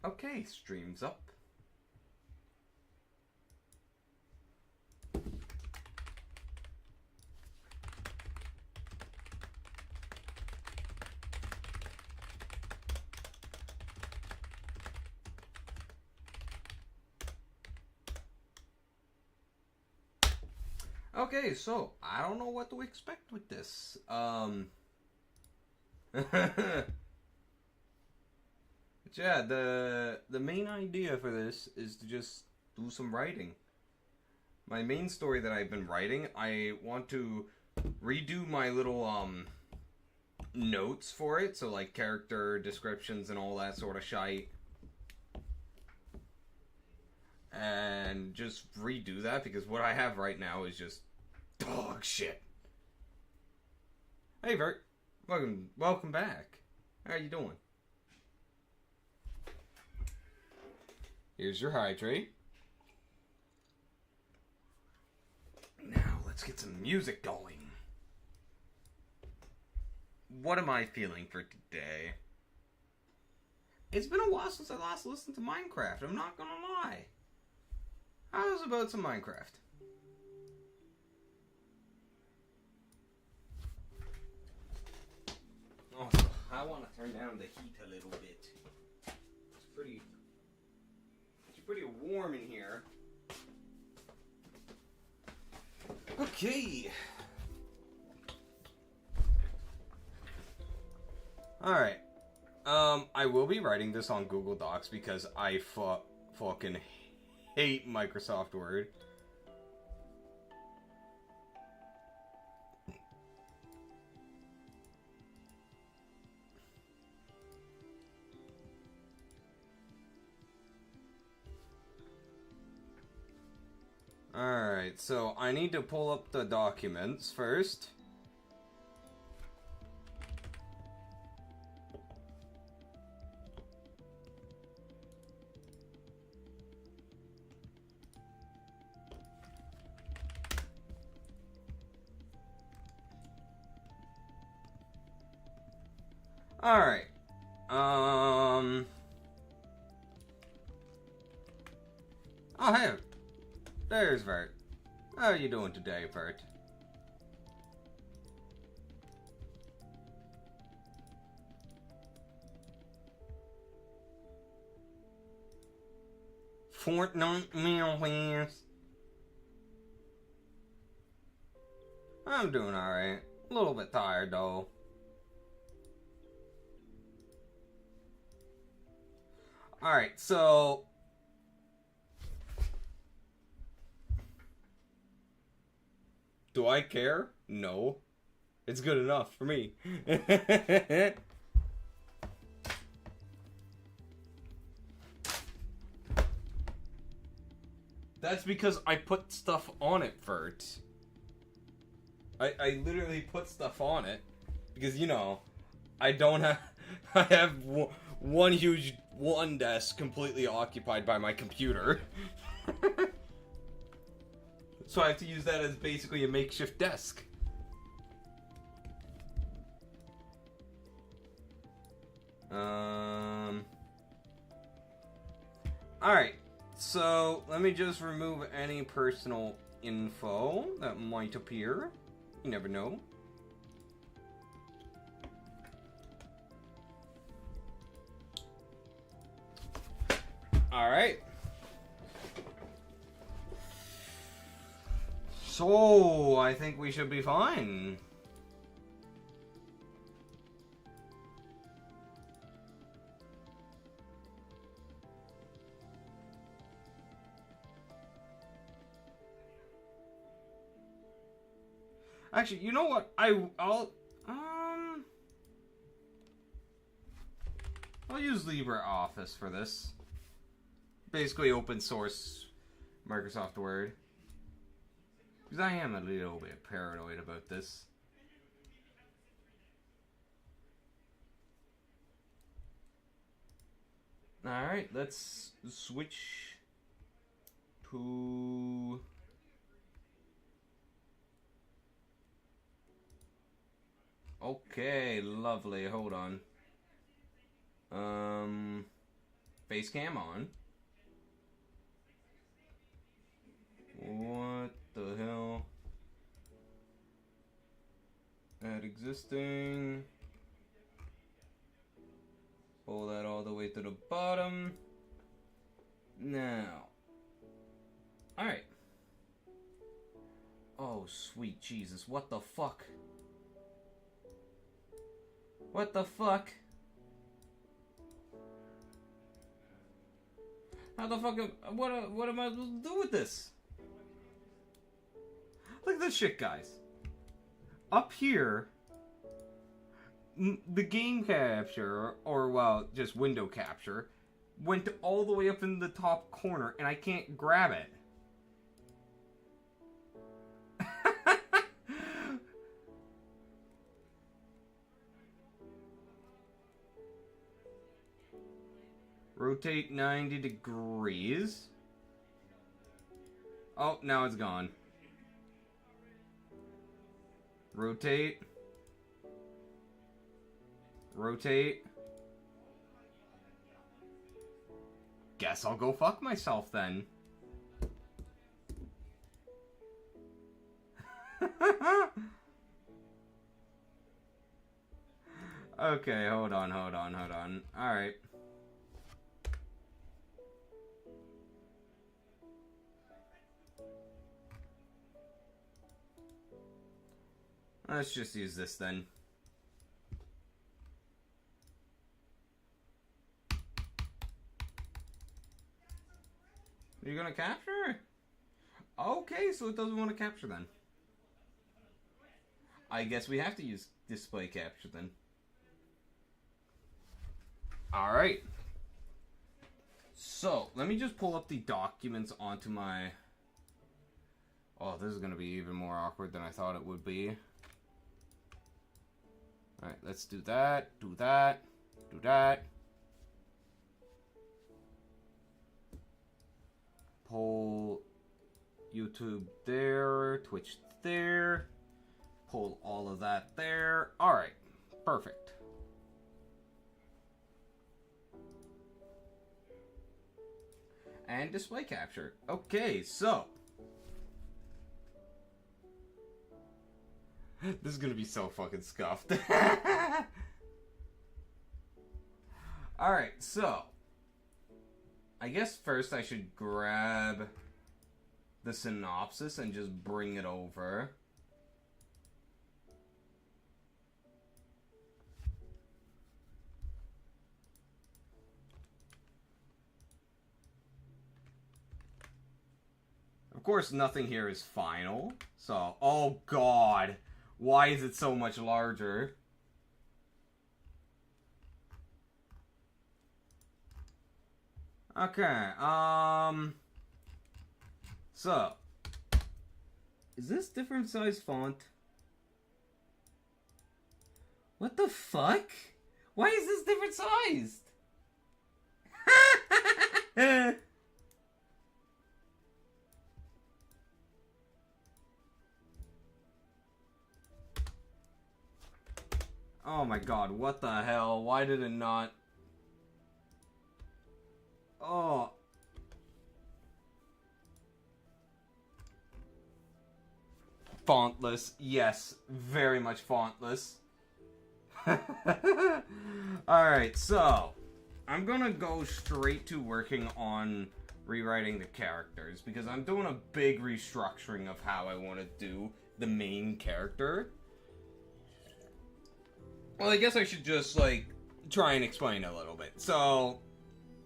Okay, stream's up. Okay, so I don't know what to expect with this. Yeah, the main idea for this is to just do some writing. My main story that I've been writing, I want to redo my little notes for it, so like character descriptions and all that sort of shite. And just redo that because what I have right now is just dog shit. Hey Vert, welcome back. How are you doing? Here's your hydrate. Now let's get some music going. What am I feeling for today? It's been a while since I last listened to Minecraft, I'm not gonna lie. How's about some Minecraft? Oh, I want to turn down the heat a little bit. It's pretty warm in here. Okay. Alright. I will be writing this on Google Docs because I fucking hate Microsoft Word. Alright, so I need to pull up the documents first. Alright. Oh, hey. There's Vert. How are you doing today, Vert? Fortnite meal, please. I'm doing alright. A little bit tired, though. Alright, so... Do I care? No. It's good enough for me. That's because I put stuff on it, Vert. I literally put stuff on it. Because, you know, I don't have... I have one huge one desk completely occupied by my computer. So I have to use that as basically a makeshift desk. Alright, so let me just remove any personal info that might appear. You never know. Alright. So, I think we should be fine. Actually, you know what? I'll use LibreOffice for this. Basically open source Microsoft Word. Because I am a little bit paranoid about this. Alright, let's switch to... Okay, lovely. Hold on. Face cam on. What the hell? Add existing. Pull that all the way to the bottom. Now. Alright. Oh, sweet Jesus. What the fuck? What the fuck? How the fuck what am I supposed to do with this? Look at this shit, guys. Up here, the game capture, or well, just window capture, went all the way up in the top corner, and I can't grab it. Rotate 90 degrees. Oh, now it's gone. Rotate. Rotate. Guess I'll go fuck myself then. Okay, hold on. Alright. Let's just use this then. You're gonna capture? Okay, so it doesn't want to capture then. I guess we have to use display capture then. Alright. So, let me just pull up the documents onto my... Oh, this is gonna be even more awkward than I thought it would be. Alright, let's do that, do that, do that. Pull YouTube there, Twitch there. Pull all of that there. Alright, perfect. And display capture. Okay, so. This is gonna be so fucking scuffed. Alright, so. I guess first I should grab the synopsis and just bring it over. Of course, nothing here is final. So, oh god. Why is it so much larger? Okay, so, is this different size font? What the fuck? Why is this different sized? Oh my god, what the hell? Why did it not... Oh. Fontless. Yes, very much fontless. Alright, so I'm gonna go straight to working on rewriting the characters because I'm doing a big restructuring of how I want to do the main character. Well, I guess I should just, like, try and explain a little bit. So,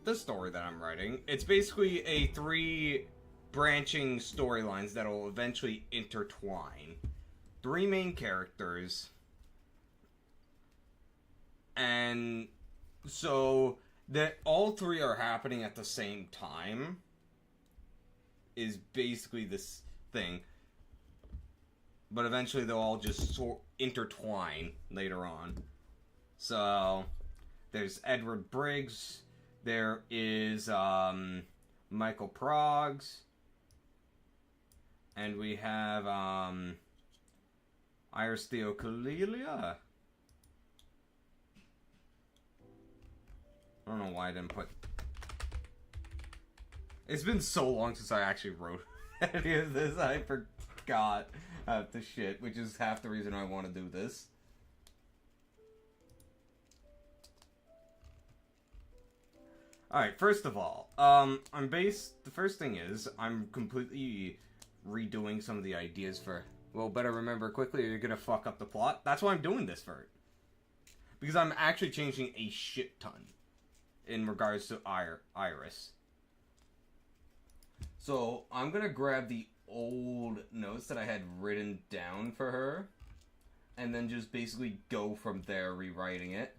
the story that I'm writing, it's basically a 3 branching storylines that will eventually intertwine. 3 main characters. And so that all 3 are happening at the same time is basically this thing. But eventually they'll all just intertwine later on. So there's Edward Briggs. There is Michael Proggs. And we have Iris Theoclelia. I don't know why I didn't put It's been so long since I actually wrote any of this, I forgot half the shit, which is half the reason I want to do this. Alright, first of all, the first thing is, I'm completely redoing some of the ideas for, well, better remember quickly or you're gonna fuck up the plot. That's why I'm doing this for it. Because I'm actually changing a shit ton in regards to Iris. So, I'm gonna grab the old notes that I had written down for her, and then just basically go from there, rewriting it.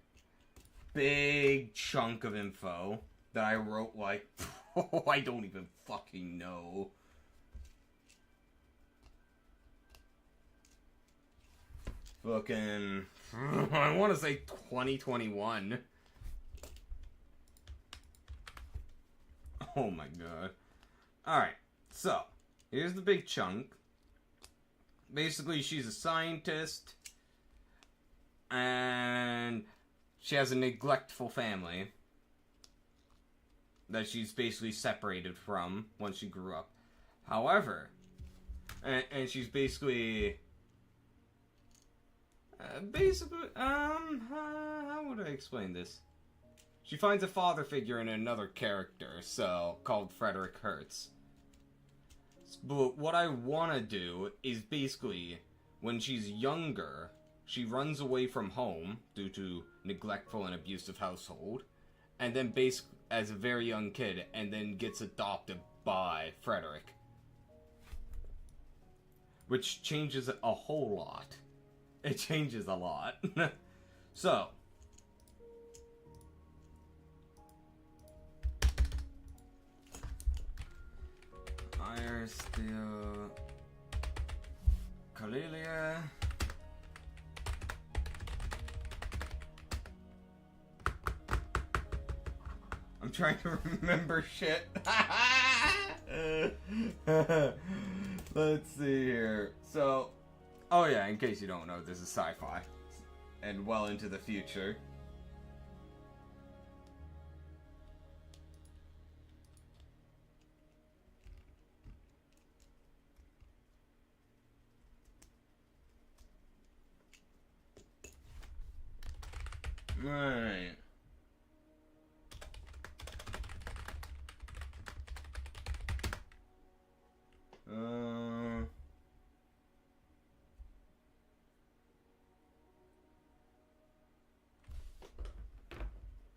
Big chunk of info that I wrote like, I don't even fucking know. Fucking, I want to say 2021. Oh my god. Alright, so, here's the big chunk. Basically, she's a scientist, and she has a neglectful family that she's basically separated from once she grew up. However, and she's basically... how would I explain this? She finds a father figure in another character, called Frederick Hertz. But what I want to do is basically, when she's younger, she runs away from home due to neglectful and abusive household, and then basically, as a very young kid, and then gets adopted by Frederick. Which changes a whole lot. It changes a lot. So. Iris, Theo, Kalilia. I'm trying to remember shit. Let's see here. So, oh yeah, in case you don't know, this is sci-fi. And well into the future. Right.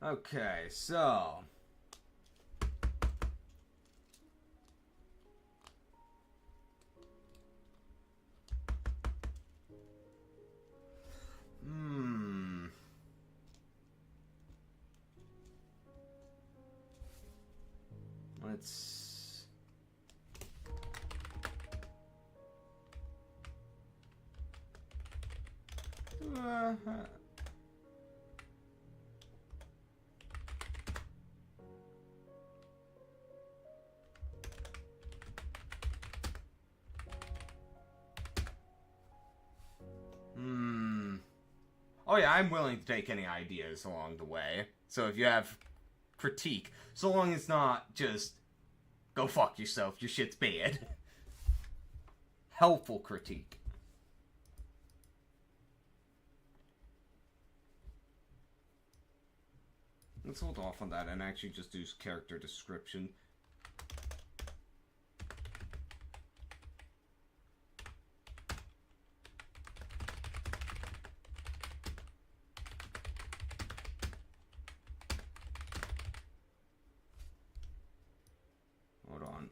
Okay, so let's oh yeah, I'm willing to take any ideas along the way. So if you have critique, so long as it's not just go fuck yourself, your shit's bad. Helpful critique. Let's hold off on that and actually just do character description. Hold on.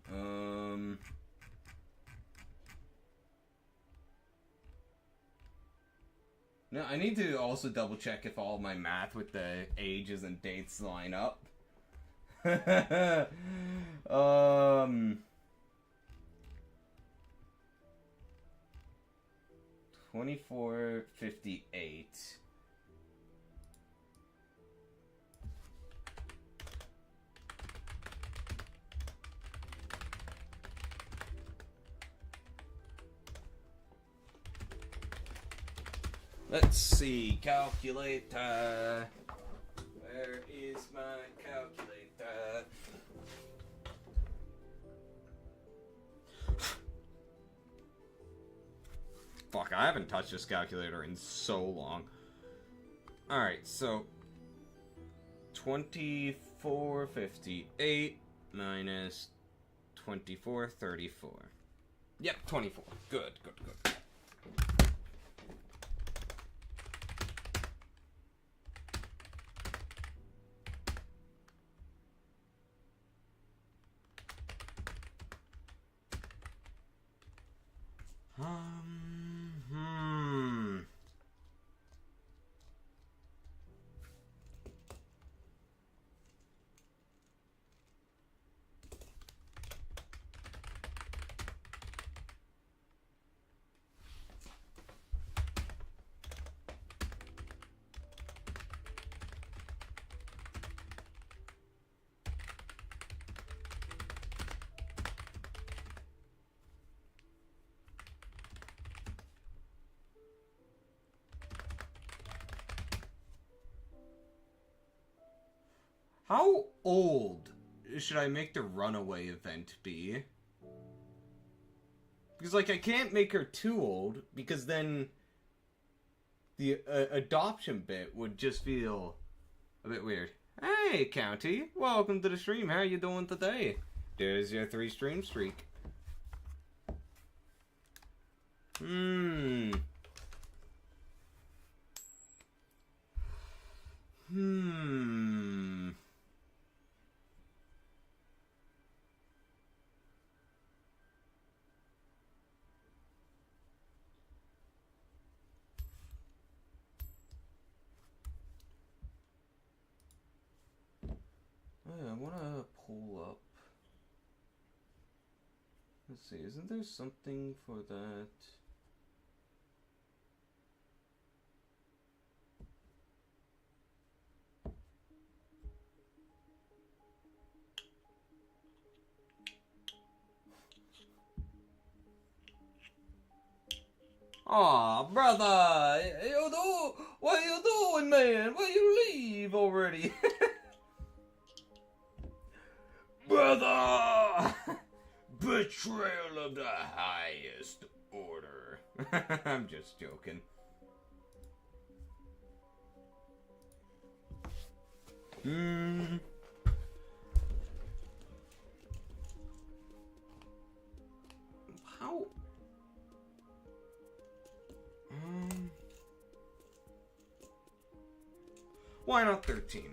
No, I need to also double check if all my math with the ages and dates line up. 2458. Let's see, calculator. Where is my calculator? I haven't touched this calculator in so long. Alright, so 2458 minus 2434. Yep, 24. Good, good, good. How old should I make the runaway event be? Because, like, I can't make her too old, because then the adoption bit would just feel a bit weird. Hey, County, welcome to the stream. How are you doing today? There's your 3 stream streak. I want to pull up. Let's see, isn't there something for that? Aw, brother! What are you doing, man? Why you leave already? Brother! Betrayal of the highest order. I'm just joking. How? Why not 13?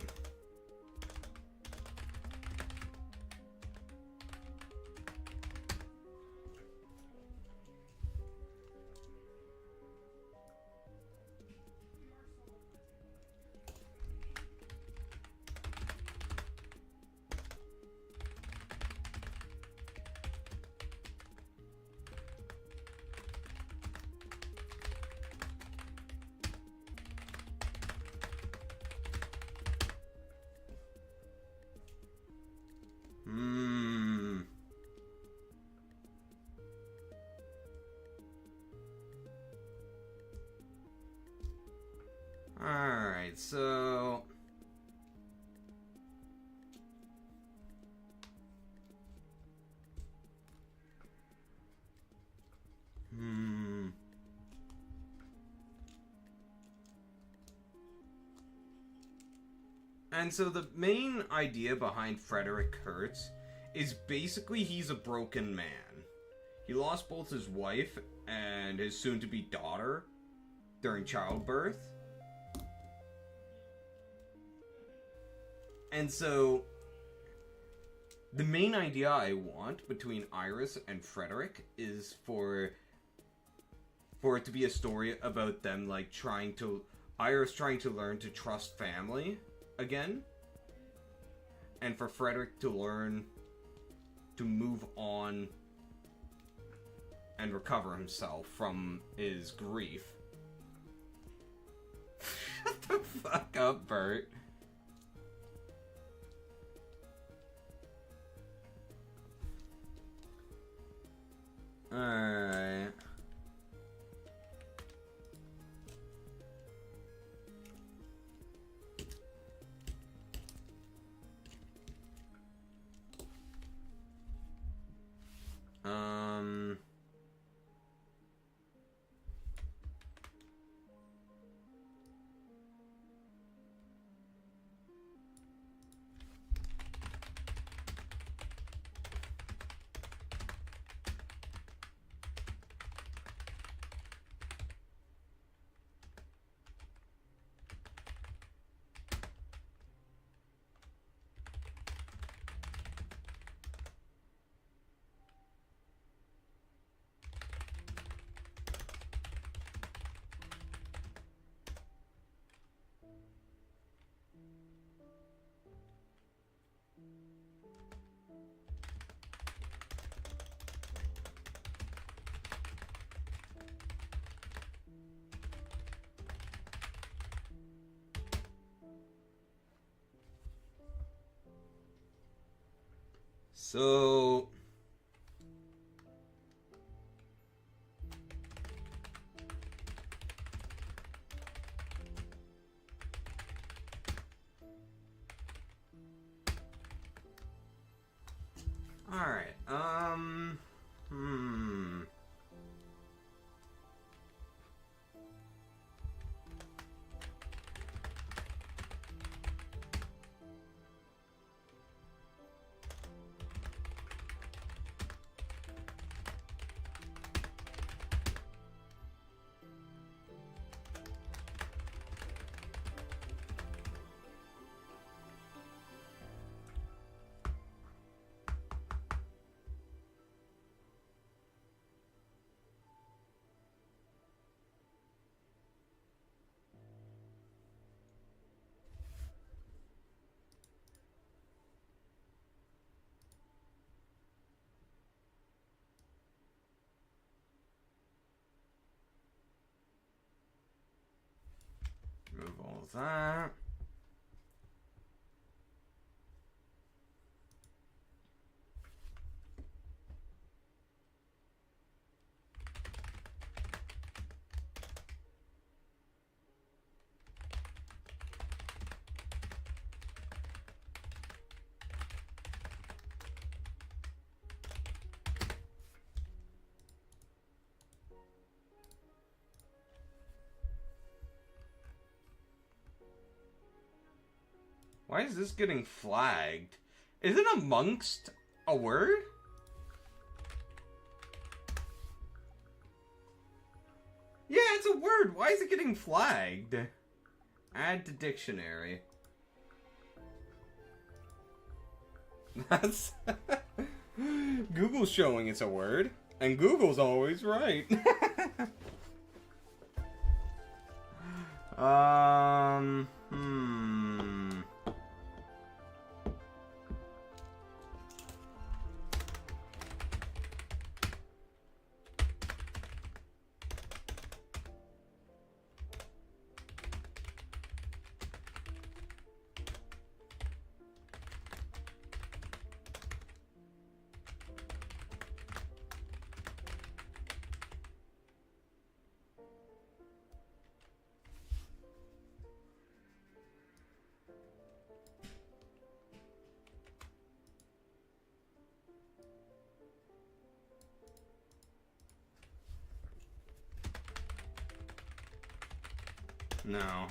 Alright, so... And so the main idea behind Frederick Kurtz is basically he's a broken man. He lost both his wife and his soon-to-be daughter during childbirth. And so, the main idea I want between Iris and Frederick is for it to be a story about them, like, Iris trying to learn to trust family again, and for Frederick to learn to move on and recover himself from his grief. Shut the fuck up, Bert. Alright. So all right. Move all that. Why is this getting flagged? Isn't amongst a word? Yeah, it's a word. Why is it getting flagged? Add to dictionary. That's... Google's showing it's a word. And Google's always right. No.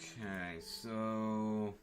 Okay, so...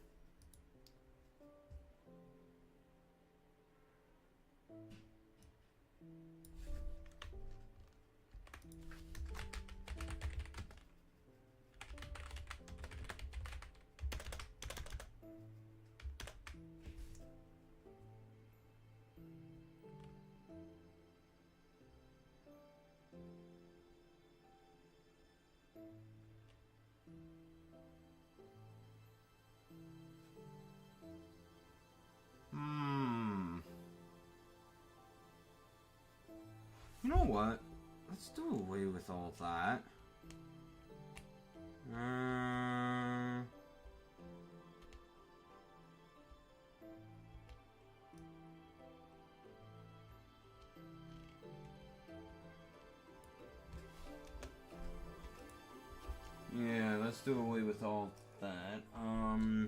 You know what? Let's do away with all that. Yeah, let's do away with all that. Hmm.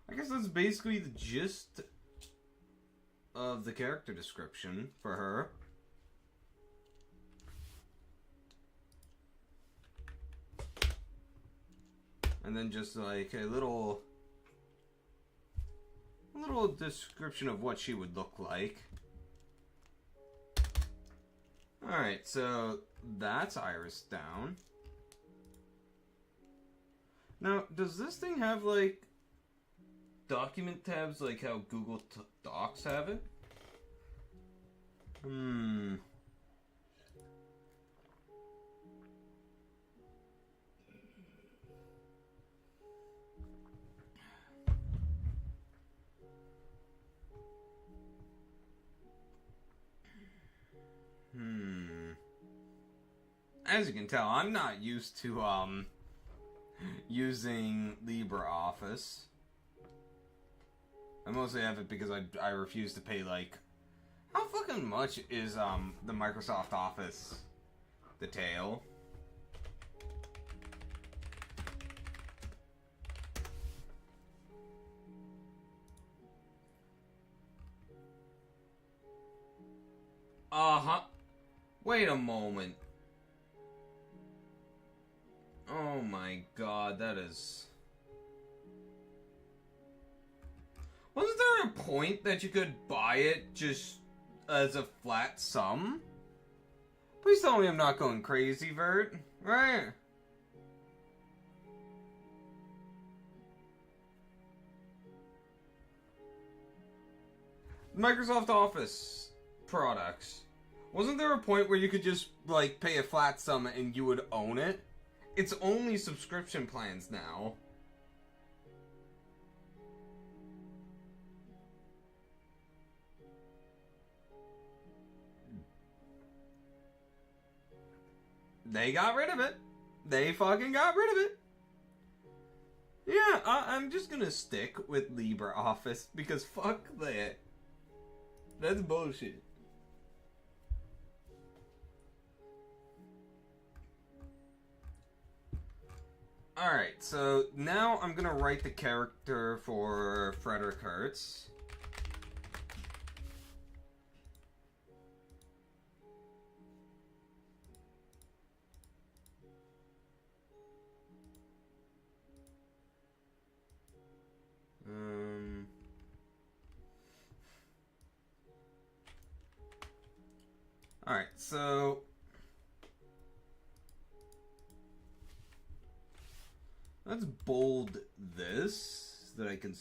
I guess that's basically the gist of the character description for her. And then just like a little description of what she would look like. Alright, so that's Iris down. Now, does this thing have like document tabs like how Google Docs have it? As you can tell, I'm not used to using LibreOffice. I mostly have it because I refuse to pay, like, how fucking much is the Microsoft Office detail? Wait a moment. Oh my god, that is... Wasn't there a point that you could buy it just as a flat sum? Please tell me I'm not going crazy, Vert. Right? Microsoft Office products. Wasn't there a point where you could just, like, pay a flat sum and you would own it? It's only subscription plans now. They got rid of it. They fucking got rid of it. Yeah, I'm just gonna stick with LibreOffice because fuck that. That's bullshit. Alright, so now I'm gonna write the character for Frederick Hertz. Alright, so... let's bold this so that I can...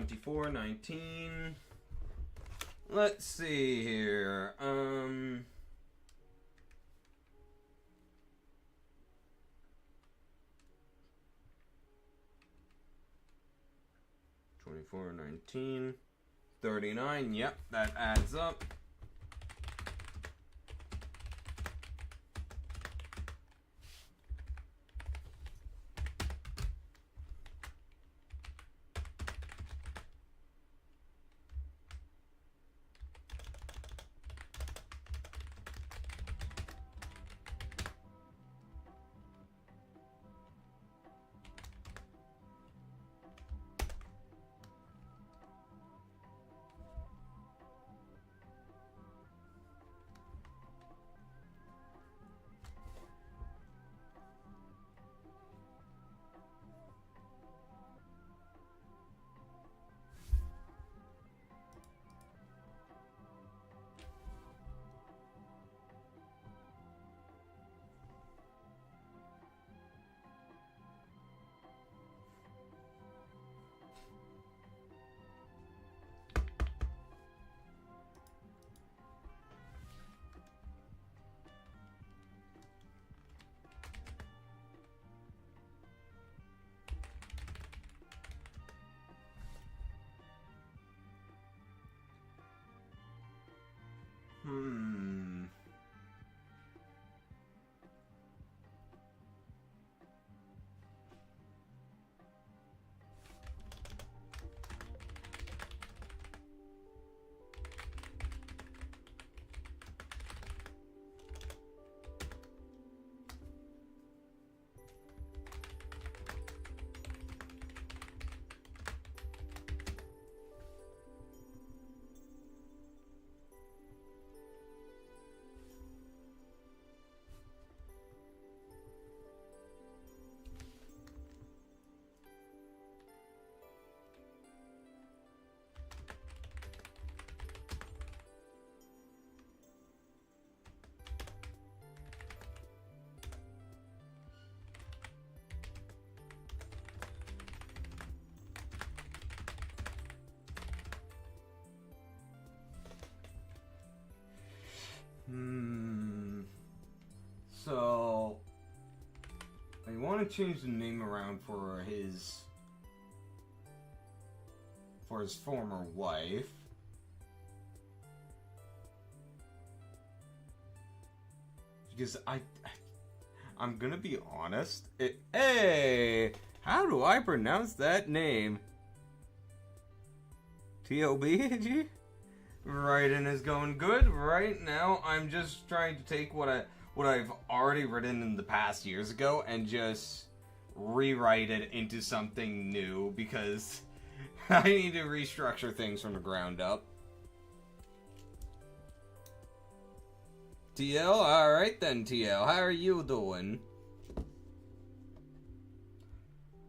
2419. Let's see here. 2419. 39. Yep, that adds up. Hmm. So I want to change the name around for his former wife. Because I'm gonna be honest. Hey, how do I pronounce that name? T-O-B-G? Writing is going good. Right now, I'm just trying to take what I've already written in the past years ago and just rewrite it into something new because I need to restructure things from the ground up. TL? Alright then, TL. How are you doing?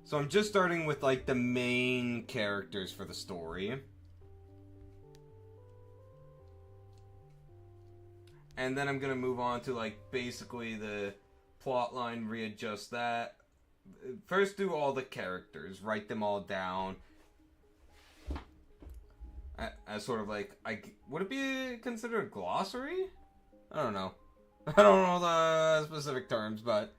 So I'm just starting with, like, the main characters for the story. And then I'm gonna move on to, like, basically the plot line, readjust that. First do all the characters, write them all down. As sort of like, would it be considered a glossary? I don't know. I don't know the specific terms, but...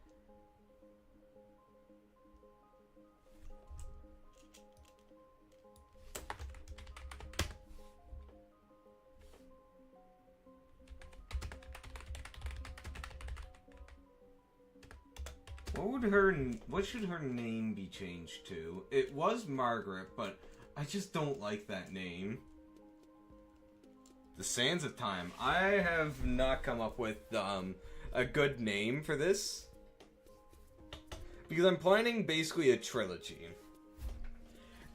What should her name be changed to? It was Margaret, but I just don't like that name. The Sands of Time. I have not come up with a good name for this. Because I'm planning basically a trilogy.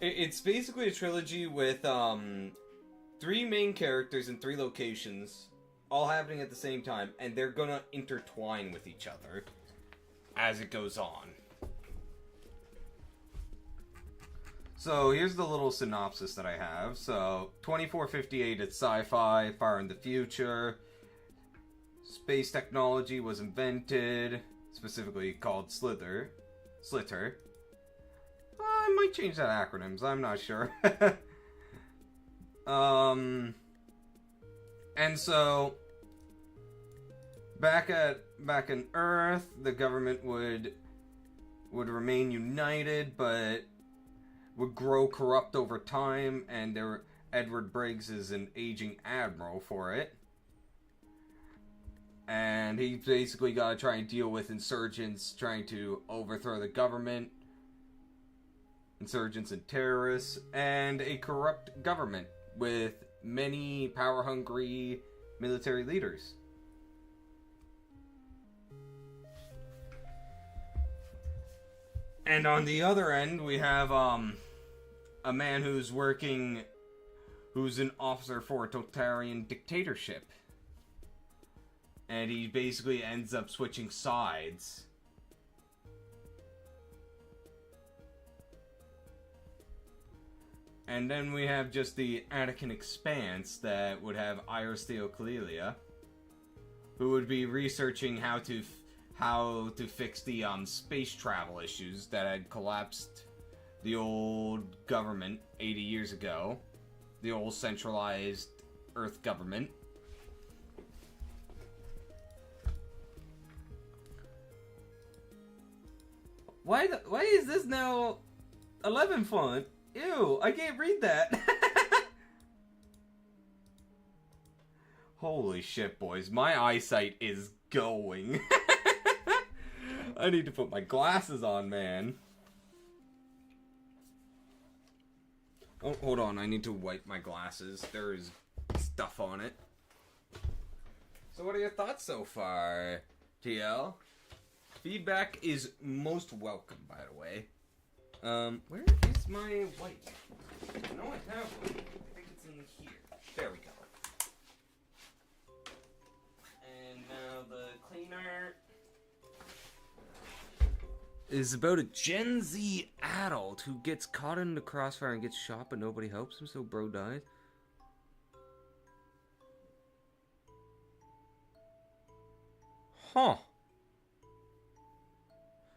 It's basically a trilogy with 3 main characters in 3 locations, all happening at the same time, and they're gonna intertwine with each other as it goes on. So here's the little synopsis that I have. So 2458, it's sci-fi, far in the future. Space technology was invented, specifically called Slither. I might change that acronyms, I'm not sure. And so back in Earth, the government would remain united, but would grow corrupt over time, and Edward Briggs is an aging admiral for it. And he basically got to try and deal with insurgents trying to overthrow the government, insurgents and terrorists, and a corrupt government with many power-hungry military leaders. And on the other end, we have a man who's an officer for a totalitarian dictatorship. And he basically ends up switching sides. And then we have just the Anakin Expanse that would have Iris Theoclelia, who would be researching how to fix the space travel issues that had collapsed the old government 80 years ago, the old centralized Earth government. Why is this now 11 font? Ew, I can't read that. Holy shit, boys. My eyesight is going. I need to put my glasses on, man. Oh, hold on. I need to wipe my glasses. There is stuff on it. So what are your thoughts so far, TL? Feedback is most welcome, by the way. Where is my wipe? I know I have one. I think it's in here. There we go. And now the cleaner is about a Gen Z adult who gets caught in the crossfire and gets shot, but nobody helps him, so bro dies. Huh.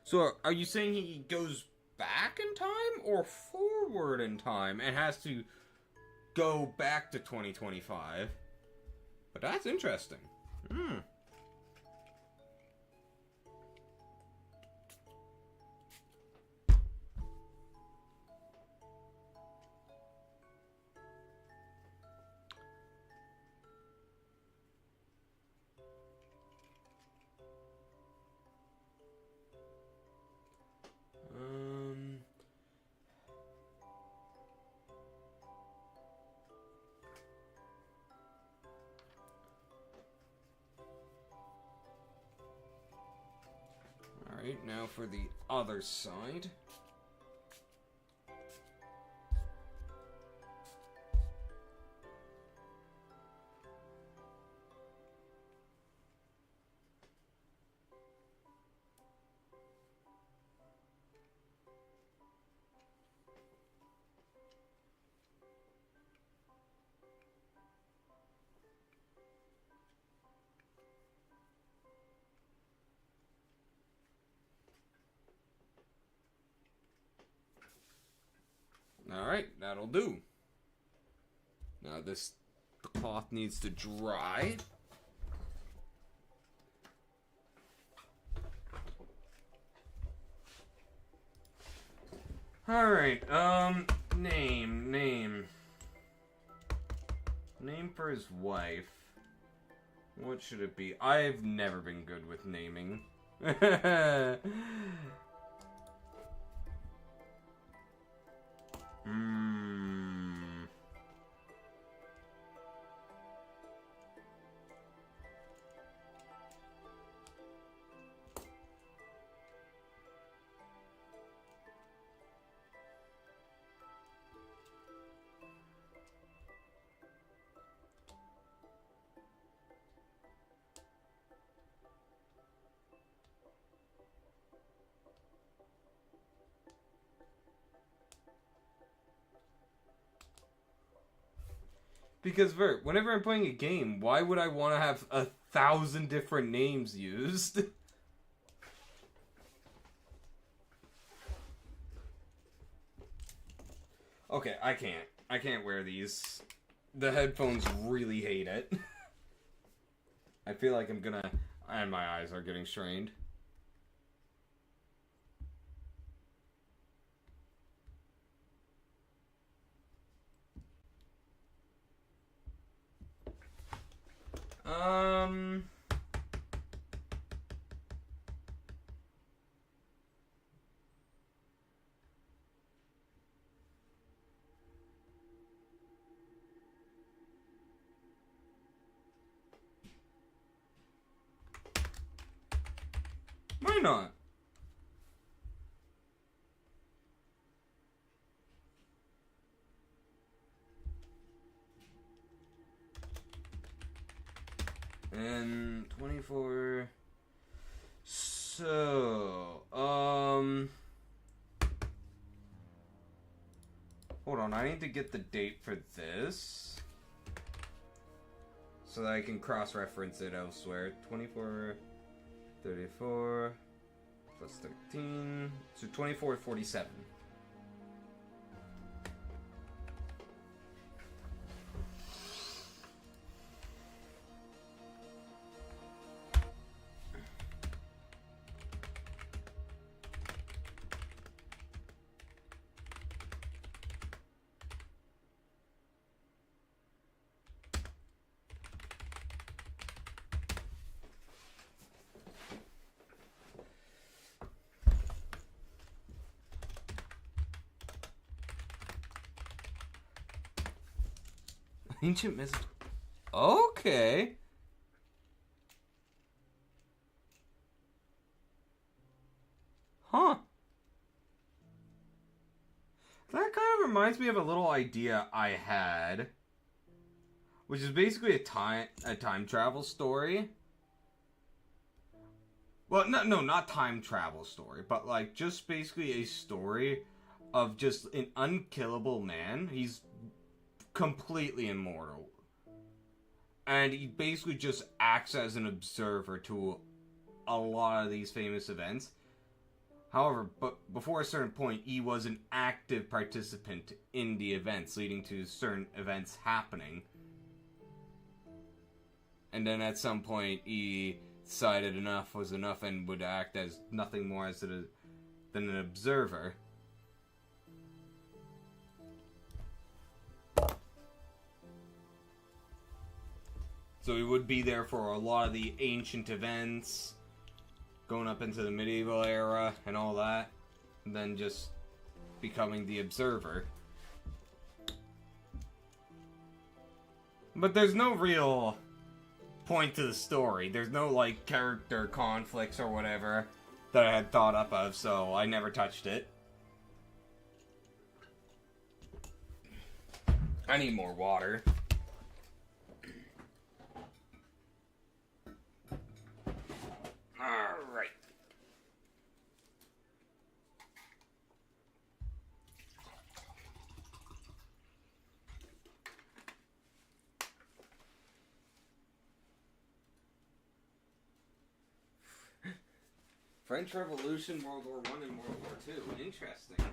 So, are you saying he goes back in time or forward in time and has to go back to 2025? But that's interesting. Alright, now for the other side. Alright, that'll do. Now the cloth needs to dry. Alright, name. Name for his wife. What should it be? I've never been good with naming. Because, Vert, whenever I'm playing a game, why would I want to have 1,000 different names used? Okay, I can't. I can't wear these. The headphones really hate it. I feel like I'm gonna... And my eyes are getting strained. Why not? And 24... So... Hold on, I need to get the date for this. So that I can cross-reference it elsewhere. 24... 34... Plus 13... So 24:47. Ancient Mist. Okay. Huh. That kind of reminds me of a little idea I had, which is basically a time travel story. Well, no, not time travel story, but like just basically a story of just an unkillable man. He's completely immortal. And he basically just acts as an observer to a lot of these famous events. However, but before a certain point, he was an active participant in the events, leading to certain events happening. And then at some point, he decided enough was enough and would act as nothing more as than an observer. So he would be there for a lot of the ancient events, going up into the medieval era and all that, and then just becoming the observer. But there's no real point to the story. There's no, like, character conflicts or whatever that I had thought up of, so I never touched it. I need more water. Alright. French Revolution, World War I, and World War II. Interesting.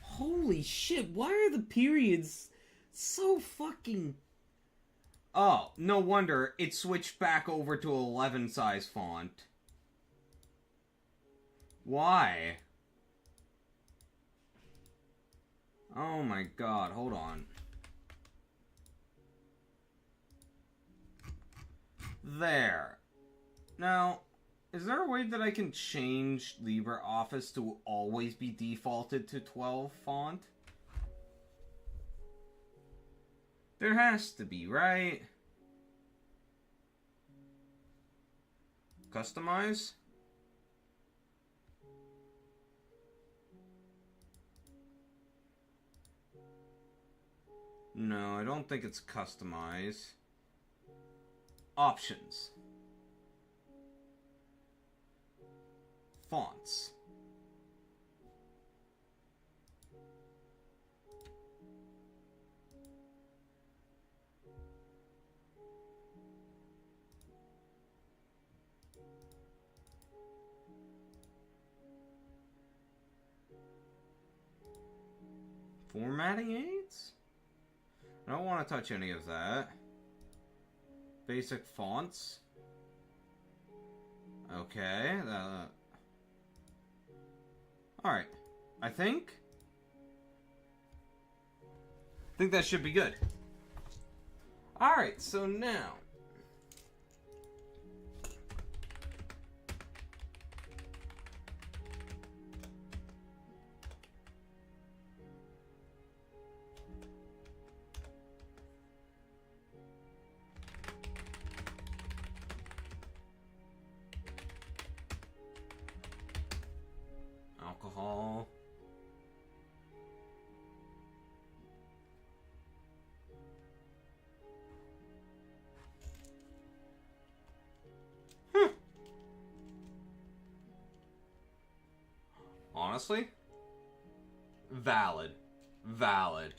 Holy shit, why are the periods so fucking... Oh, no wonder it switched back over to 11 size font. Why? Oh my god, hold on. There. Now, is there a way that I can change LibreOffice to always be defaulted to 12 font? There has to be, right? Customize? No, I don't think it's customize. Options. Fonts. Formatting aids? I don't want to touch any of that. Basic fonts. Okay. Alright. I think that should be good. Alright, so now alcohol. Honestly, valid. Valid.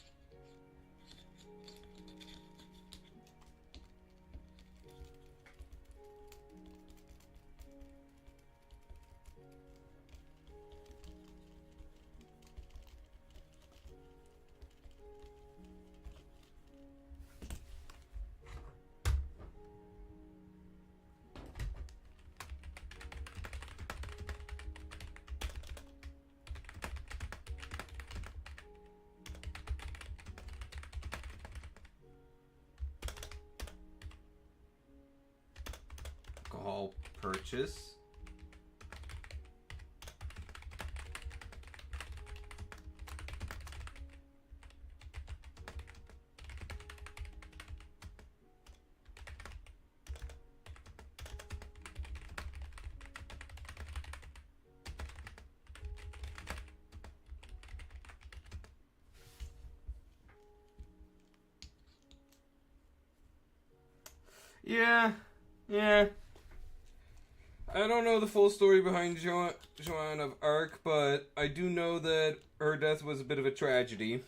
Alcohol purchase. Yeah. I don't know the full story behind Joan of Arc, but I do know that her death was a bit of a tragedy.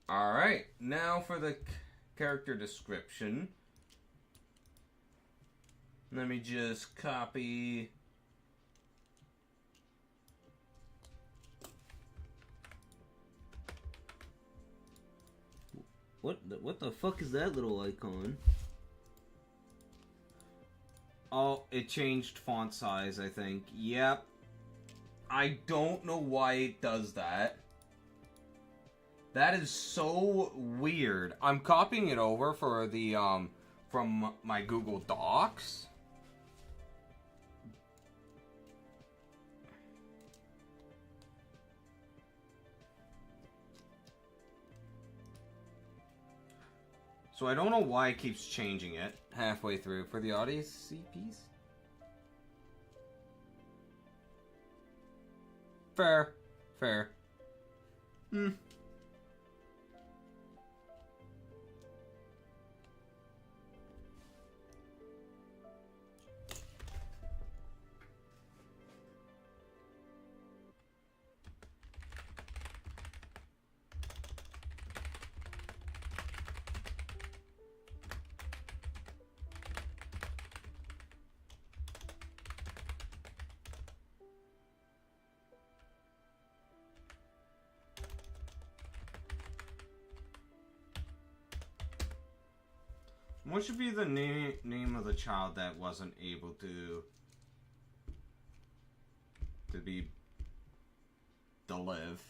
Alright, now for the character description. Let me just copy. What the fuck is that little icon? Oh, it changed font size, I think. Yep. I don't know why it does that. That is so weird. I'm copying it over for the, from my Google Docs. So I don't know why it keeps changing it halfway through for the Odyssey piece. Fair. What should be the name of the child that wasn't able to live?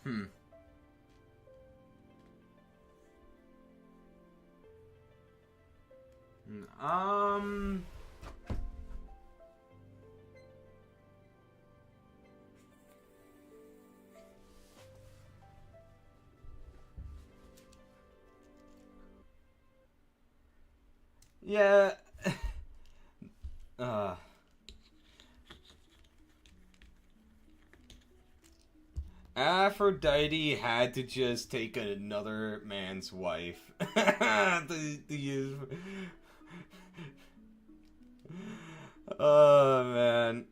Hmm. Um. Yeah. uh. Aphrodite had to just take another man's wife. to use. Oh man,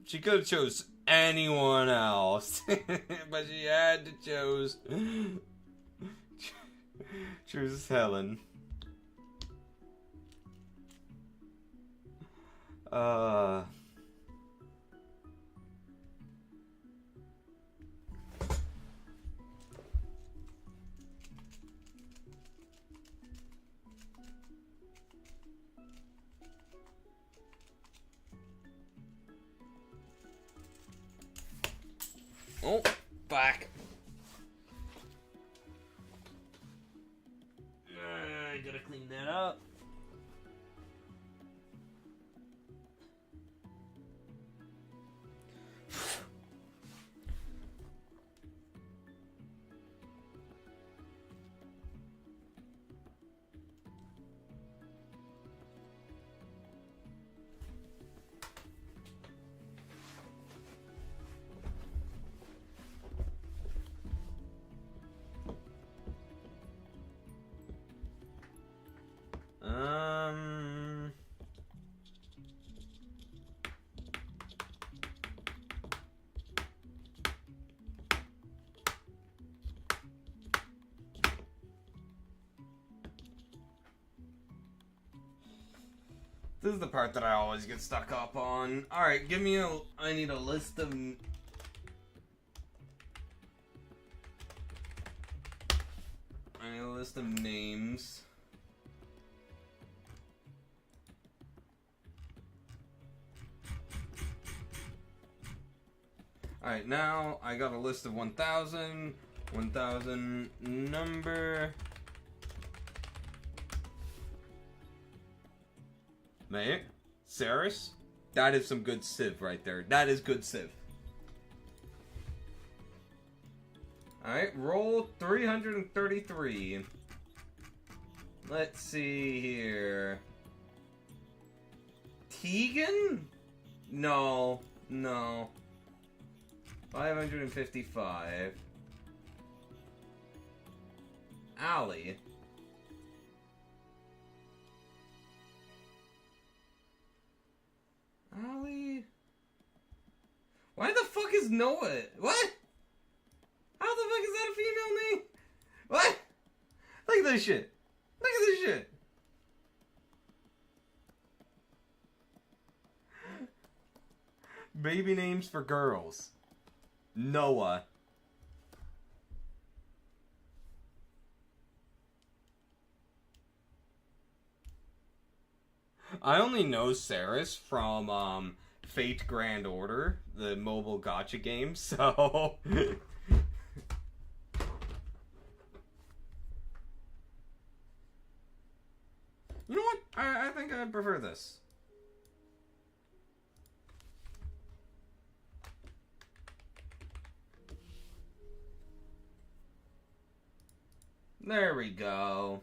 She could have chose anyone else, but she had to choose Helen. Uh. Oh, back. I gotta clean that up. Um. This is the part that I always get stuck up on. Alright, give me I need a list of... I need a list of names. Alright, now I got a list of 1,000. 1,000 number... Mate, Saris? That is some good Civ right there. That is good Civ. Alright, roll 333. Let's see here. Tegan? No. 555. Allie. Allie? Why the fuck is Noah? What? How the fuck is that a female name? What? Look at this shit. Look at this shit. Baby names for girls. Noah. I only know Saris from Fate Grand Order, the mobile gacha game, so... You know what? I think I prefer this. There we go.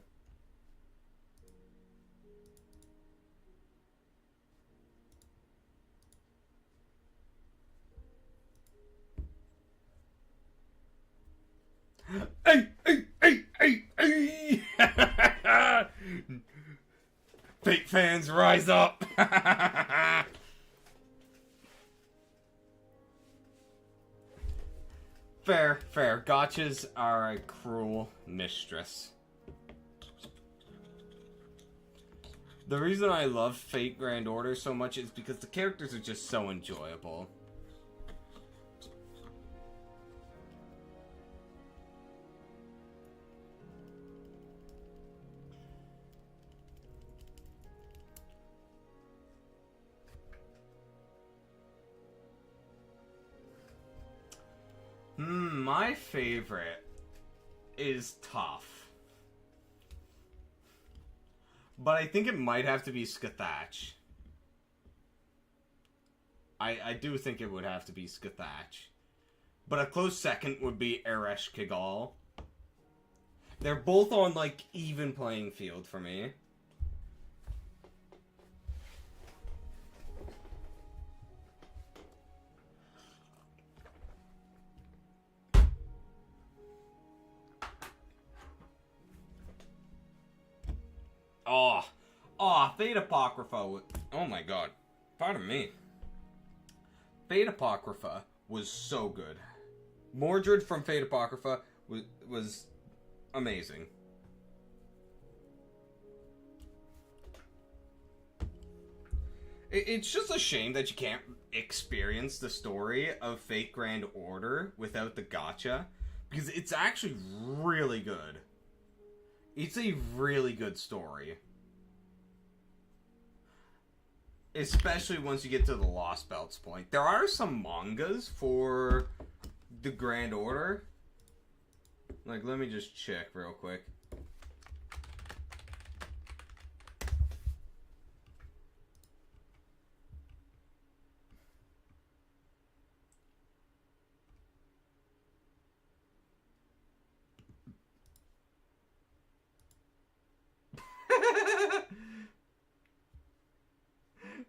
Hey! Fate fans, rise up! Fair. Gotchas are a cruel mistress. The reason I love Fate Grand Order so much is because the characters are just so enjoyable. my favorite is tough. But I think it might have to be Scathach. I do think it would have to be Scathach. But a close second would be Ereshkigal. They're both on, like, even playing field for me. Fate Apocrypha. Oh my god. Pardon me. Fate Apocrypha was so good. Mordred from Fate Apocrypha was amazing. It's just a shame that you can't experience the story of Fate Grand Order without the gacha, because it's actually really good. It's a really good story. Especially once you get to the Lost Belts point. There are some mangas for the Grand Order. Like, let me just check real quick.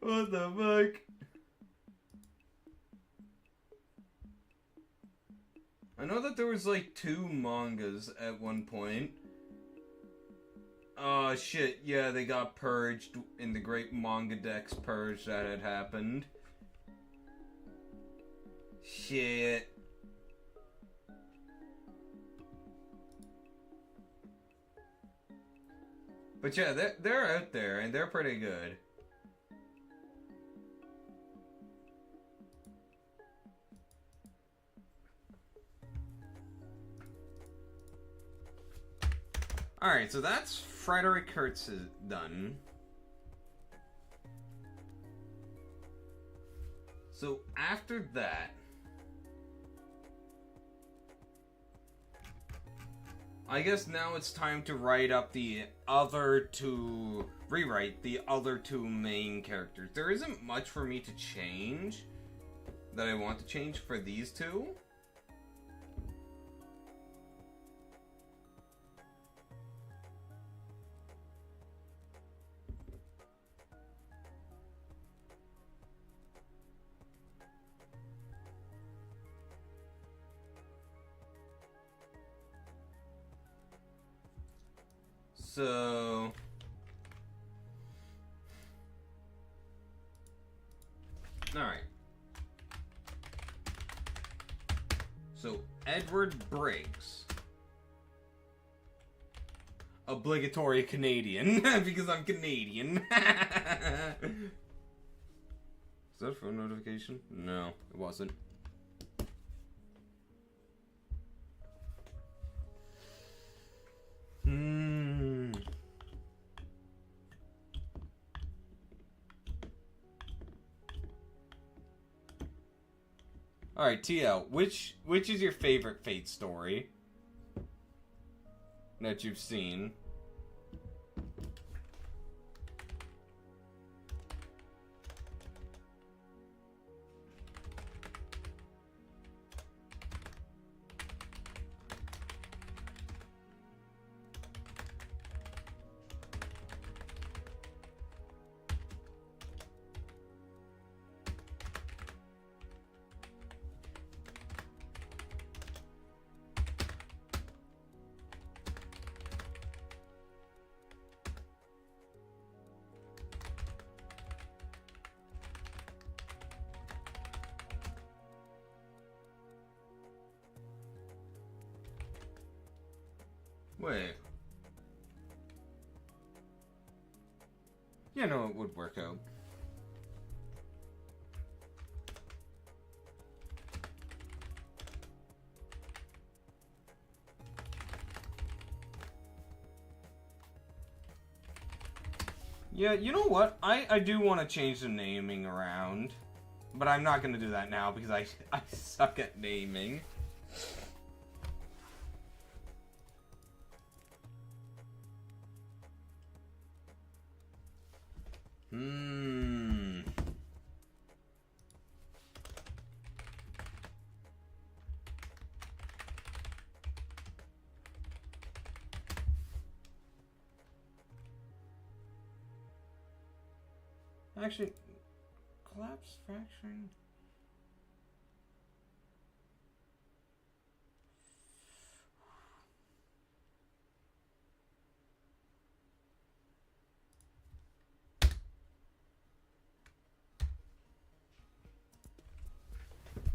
What the fuck? I know that there was like 2 mangas at one point. Oh shit, yeah, they got purged in the Great Manga Dex purge that had happened. Shit. But yeah, they're out there and they're pretty good. Alright, so that's Frederick Hertz done. So after that, I guess now it's time to rewrite the other two main characters. There isn't much for me to change that I want to change for these two. So alright. So Edward Briggs. Obligatory Canadian, because I'm Canadian. Is that a phone notification? No, it wasn't. Alright, TL, which is your favorite Fate story that you've seen? Wait. Yeah, no, it would work out. Yeah, you know what? I do want to change the naming around. But I'm not going to do that now because I suck at naming. Hmm. Actually, collapse, fracturing.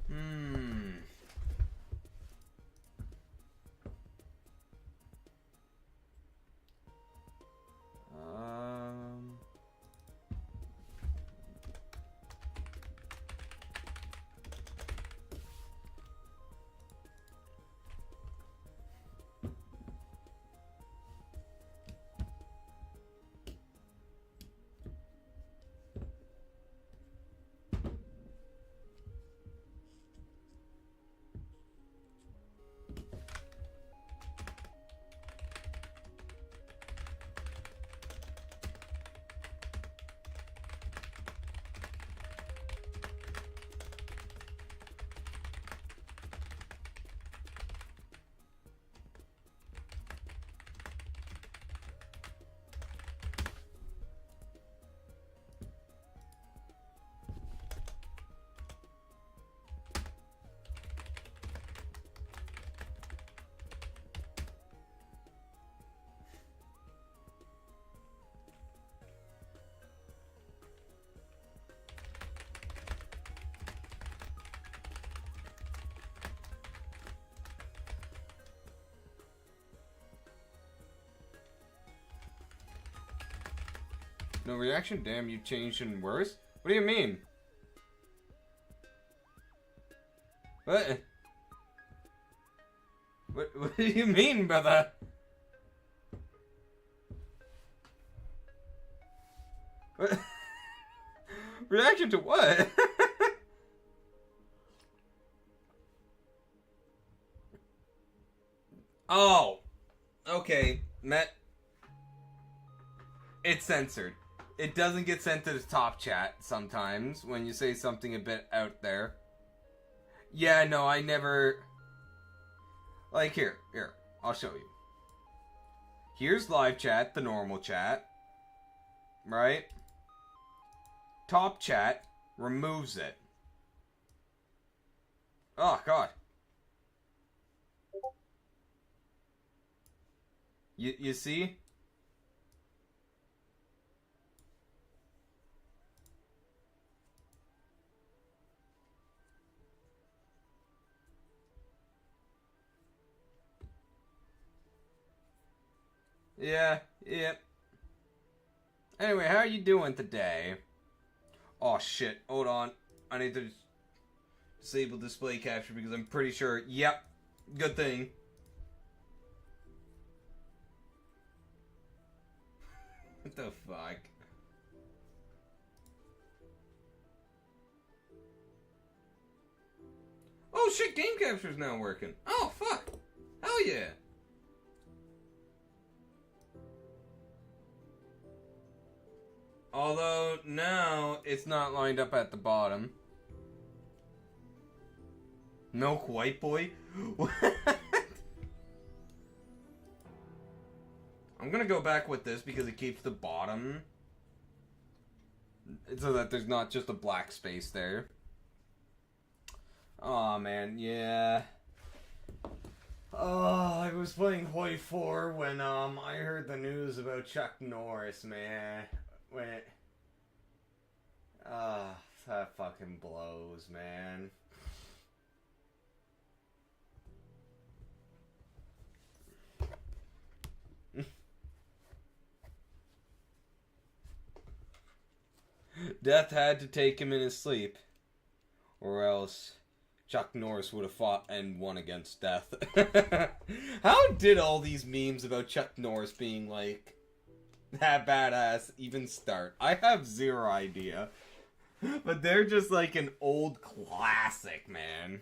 Hmm. Um. No reaction? Damn, you changed and worse? What do you mean? What? What do you mean, brother? What? Reaction to what? Oh. Okay. Met. It's censored. It doesn't get sent to the top chat sometimes when you say something a bit out there. Yeah, no, I never... Like, here, I'll show you. Here's live chat, the normal chat. Right? Top chat removes it. Oh, God. You see? Yeah. Anyway, how are you doing today? Oh, shit. Hold on. I need to disable display capture because I'm pretty sure... Yep. Good thing. What the fuck? Oh shit, game capture's now working. Oh fuck. Hell yeah. Although now it's not lined up at the bottom. Milk white boy? What? I'm gonna go back with this because it keeps the bottom so that there's not just a black space there. Oh man, yeah. Oh, I was playing Hoi 4 when I heard the news about Chuck Norris, man. When it... that fucking blows, man. Death had to take him in his sleep, or else Chuck Norris would have fought and won against Death. How did all these memes about Chuck Norris being like that badass even start? I have zero idea. But they're just like an old classic, man.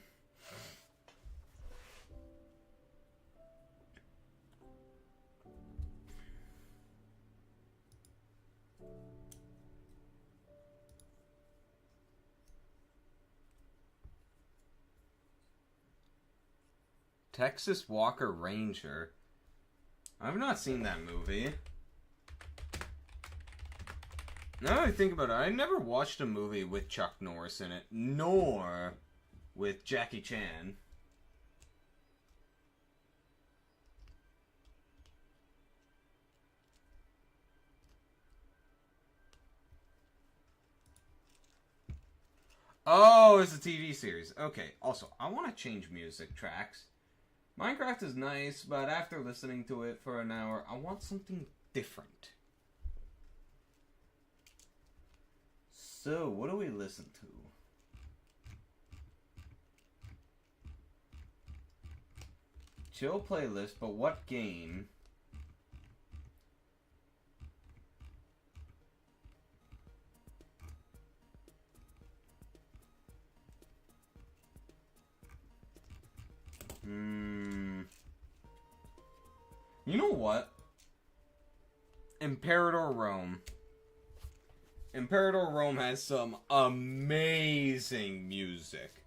Texas Walker Ranger. I've not seen that movie. Now that I think about it, I never watched a movie with Chuck Norris in it, nor with Jackie Chan. Oh, it's a TV series. Okay, also, I want to change music tracks. Minecraft is nice, but after listening to it for an hour, I want something different. So, what do we listen to? Chill playlist, but what game? You know what? Imperator Rome. Imperator Rome has some amazing music.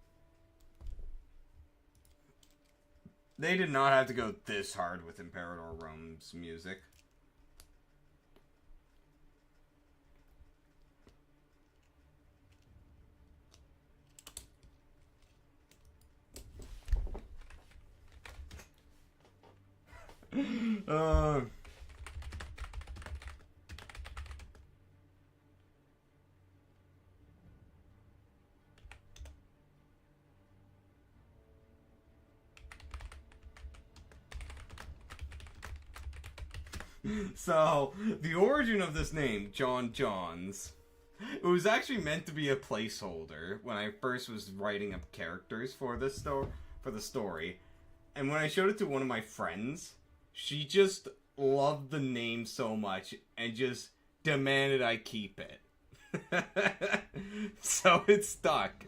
They did not have to go this hard with Imperator Rome's music. So, the origin of this name, John Johns, it was actually meant to be a placeholder when I first was writing up characters for the story. And when I showed it to one of my friends, she just loved the name so much and just demanded I keep it. So it stuck.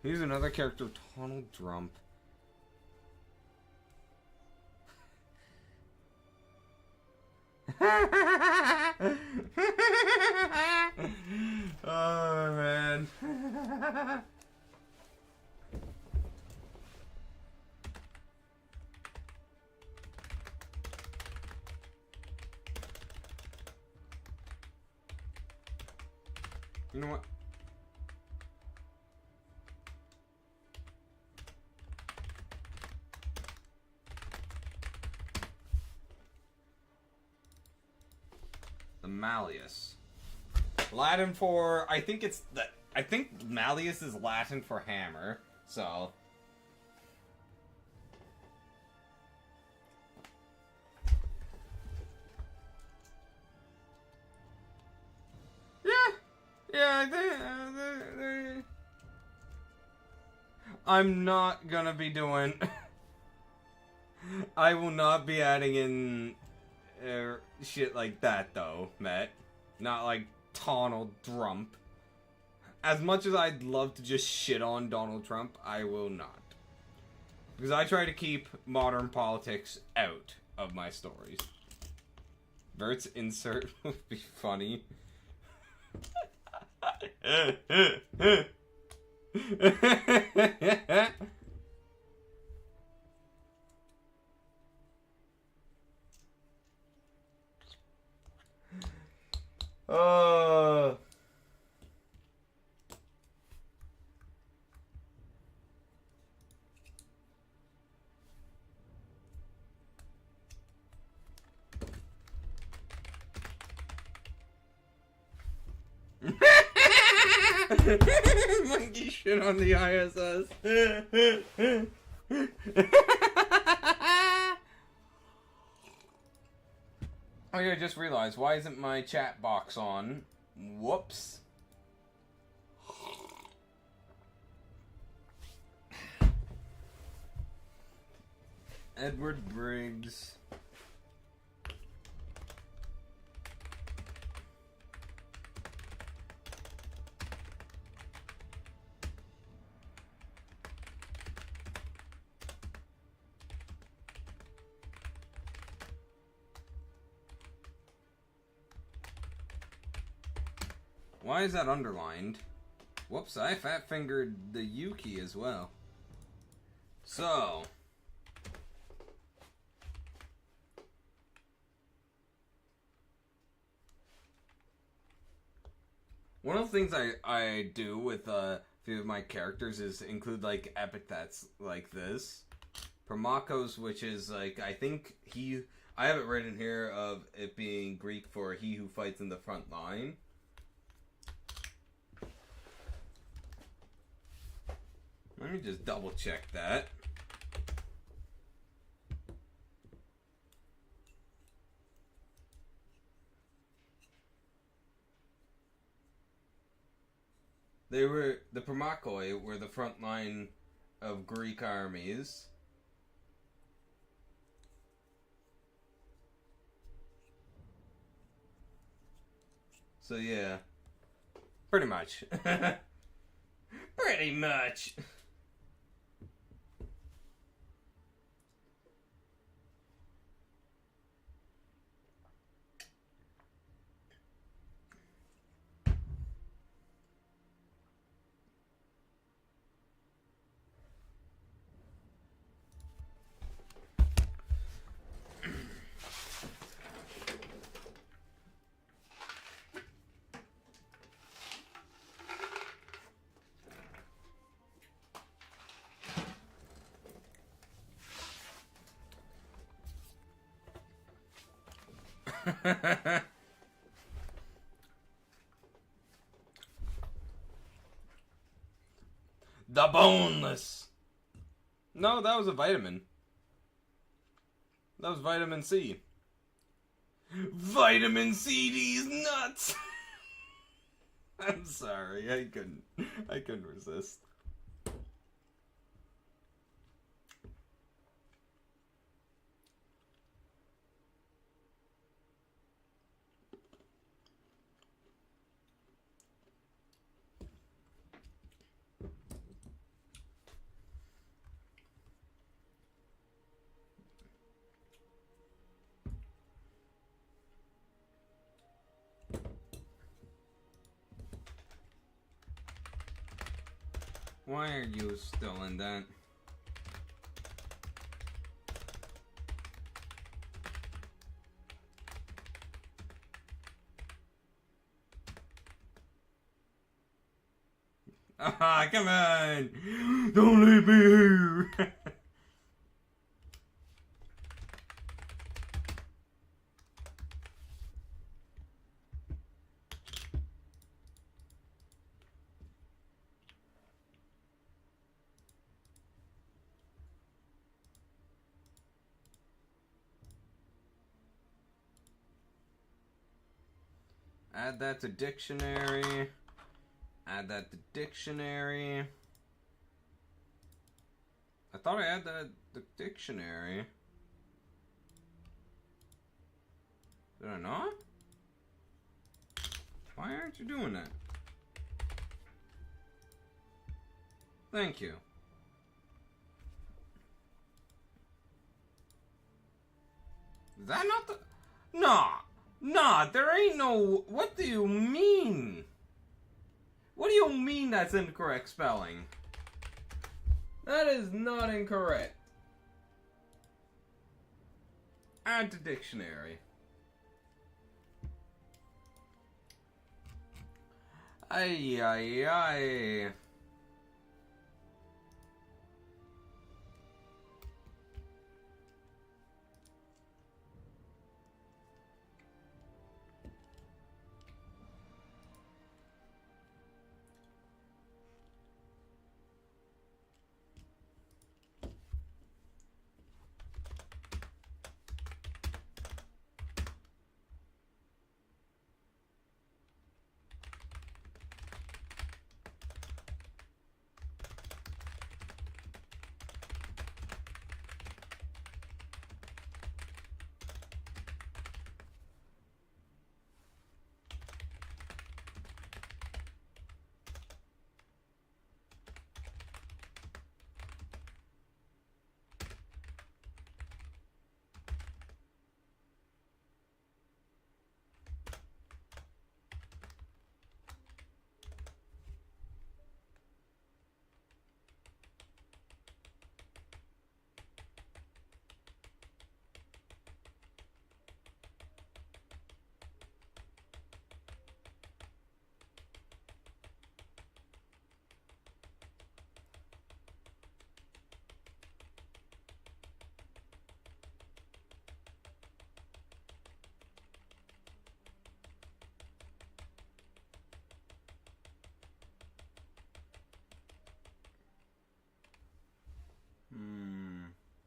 Here's another character, Donald Trump. Oh, man. You know what? The Malleus. Latin for, I think Malleus is Latin for hammer, so. Yeah, I'm not gonna be doing, I will not be adding in shit like that, though, Matt. Not like Donald Trump. as much as I'd love to just shit on Donald Trump, I will not. Because I try to keep modern politics out of my stories. Vert's insert would be funny. Oh. Monkey shit on the ISS. Oh yeah, I just realized, why isn't my chat box on? Whoops. Edward Briggs. Why is that underlined? Whoops, I fat fingered the U key as well. So. One of the things I do with a few of my characters is include like epithets like this. Primakos, which is like, I think I have it written here of it being Greek for he who fights in the front line. Let me just double check that. The Primakoi were the front line of Greek armies. So yeah, pretty much. Pretty much. The boneless. No, that was a vitamin. That was vitamin C. Vitamin C, these nuts. I'm sorry, I couldn't resist. Why are you still in that? Ah, come on! Don't leave me here! Add that to dictionary. Add that to dictionary. I thought I had that the dictionary. Did I not? Why aren't you doing that? Thank you. Is that not the... Nah. Nah, there ain't no... What do you mean? What do you mean that's incorrect spelling? That is not incorrect. Add to dictionary. Ay, ay, ay.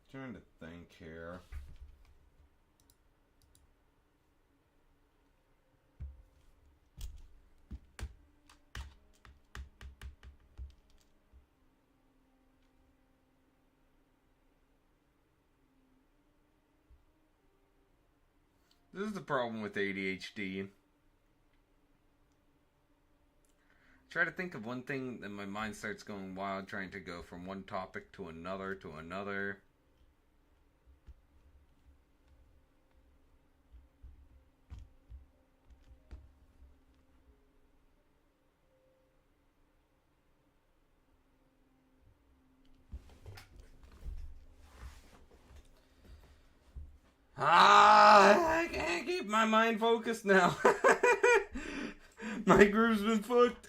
Trying to think here. This is the problem with ADHD. Try to think of one thing, then my mind starts going wild, trying to go from one topic to another to another. I can't keep my mind focused now. My groove's been fucked.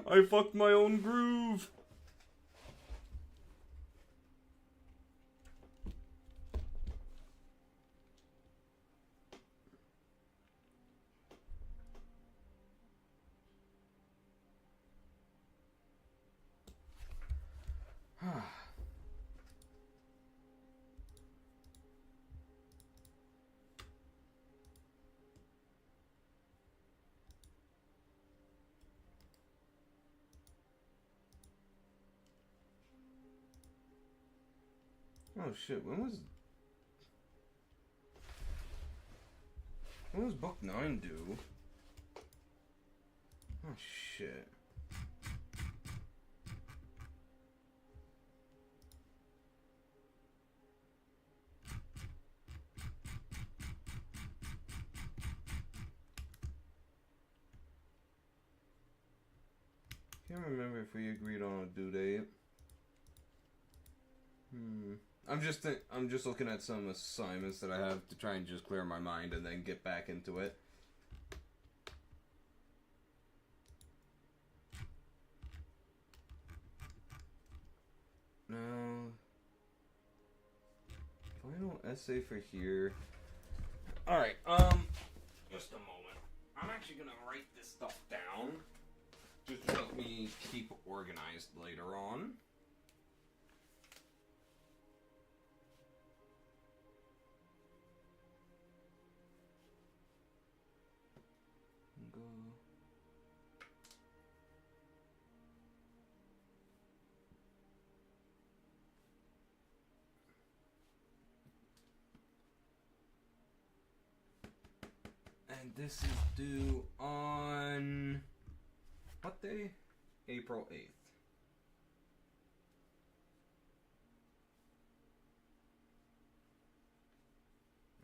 I fucked my own groove. Oh shit, when was book 9 due? Oh shit. Can't remember if we agreed on a due date. I'm just looking at some assignments that I have to try and just clear my mind and then get back into it. No. Final essay for here. Alright, just a moment. I'm actually gonna write this stuff down. Just to help me keep organized later on. Go. And this is due on... what day? April 8th.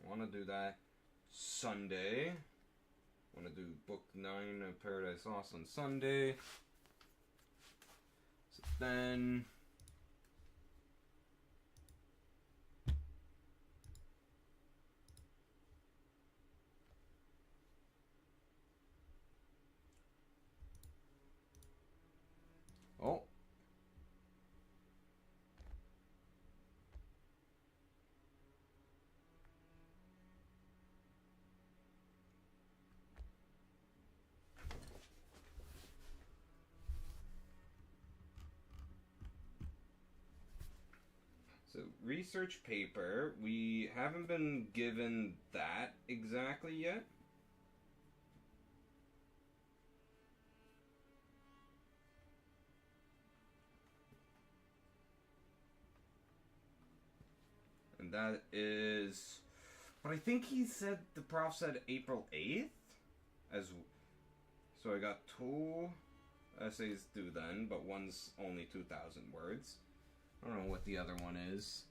I want to do that Sunday. I want to do book 9 of Paradise Lost on Sunday. So then... oh. So, research paper, we haven't been given that exactly yet. And that is... but I think he said, the prof said April 8th? So I got 2 essays due then, but one's only 2,000 words. I don't know what the other one is.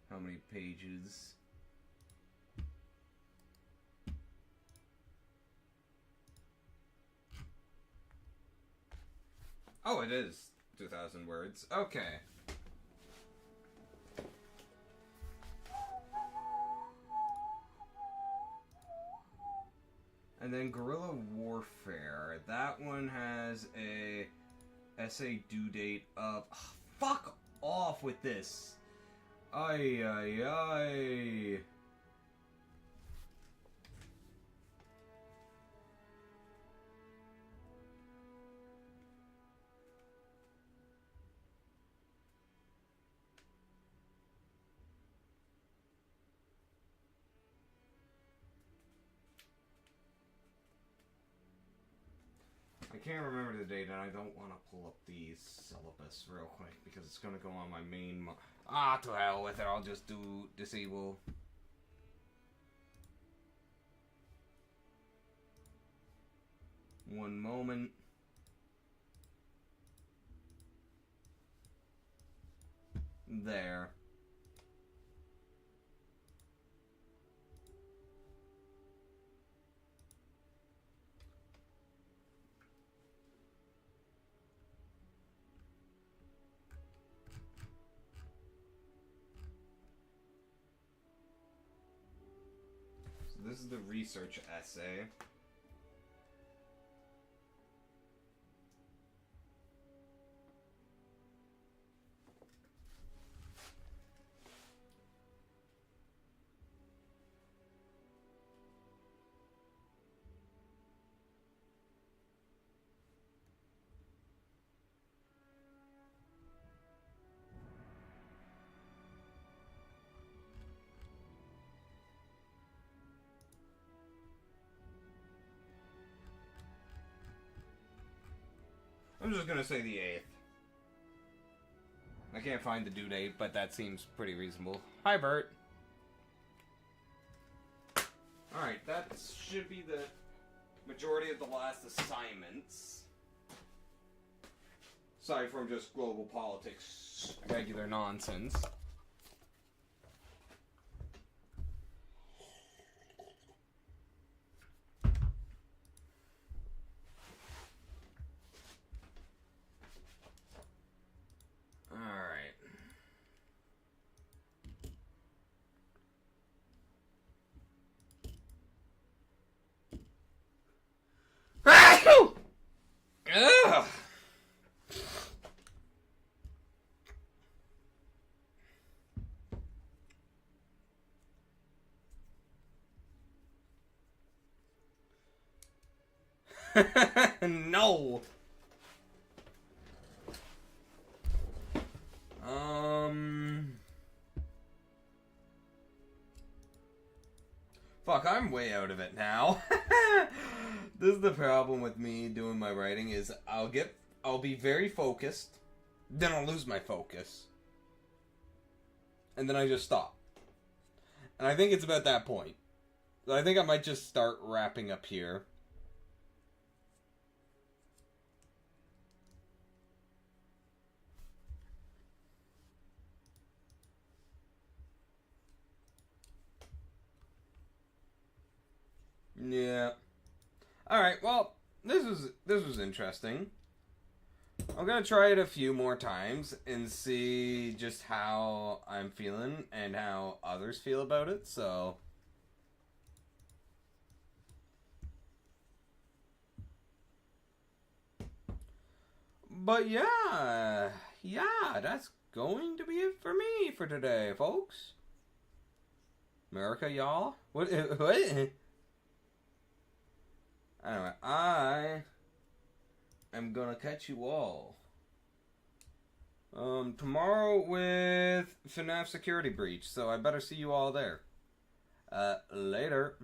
How many pages? Oh, it is 2,000 words. Okay. And then Guerrilla Warfare. That one has a essay due date of... fuck off with this! Ay, ay, ay. I can't remember the date, and I don't want to pull up the syllabus real quick because it's going to go on my main... to hell with it, I'll just do disable. One moment. There. This is the research essay. I'm just gonna say the 8th. I can't find the due date, but that seems pretty reasonable. Hi, Bert. Alright, that should be the majority of the last assignments. Aside from just global politics, regular nonsense. No. Fuck, I'm way out of it now. This is the problem with me doing my writing is I'll be very focused, then I'll lose my focus. And then I just stop. And I think it's about that point. I think I might just start wrapping up here. Yeah. All right. Well, this was interesting. I'm gonna try it a few more times and see just how I'm feeling and how others feel about it. So, but yeah, that's going to be it for me for today, folks. America, y'all. What? What? Anyway, I am gonna catch you all tomorrow with FNAF Security Breach. So I better see you all there. Later.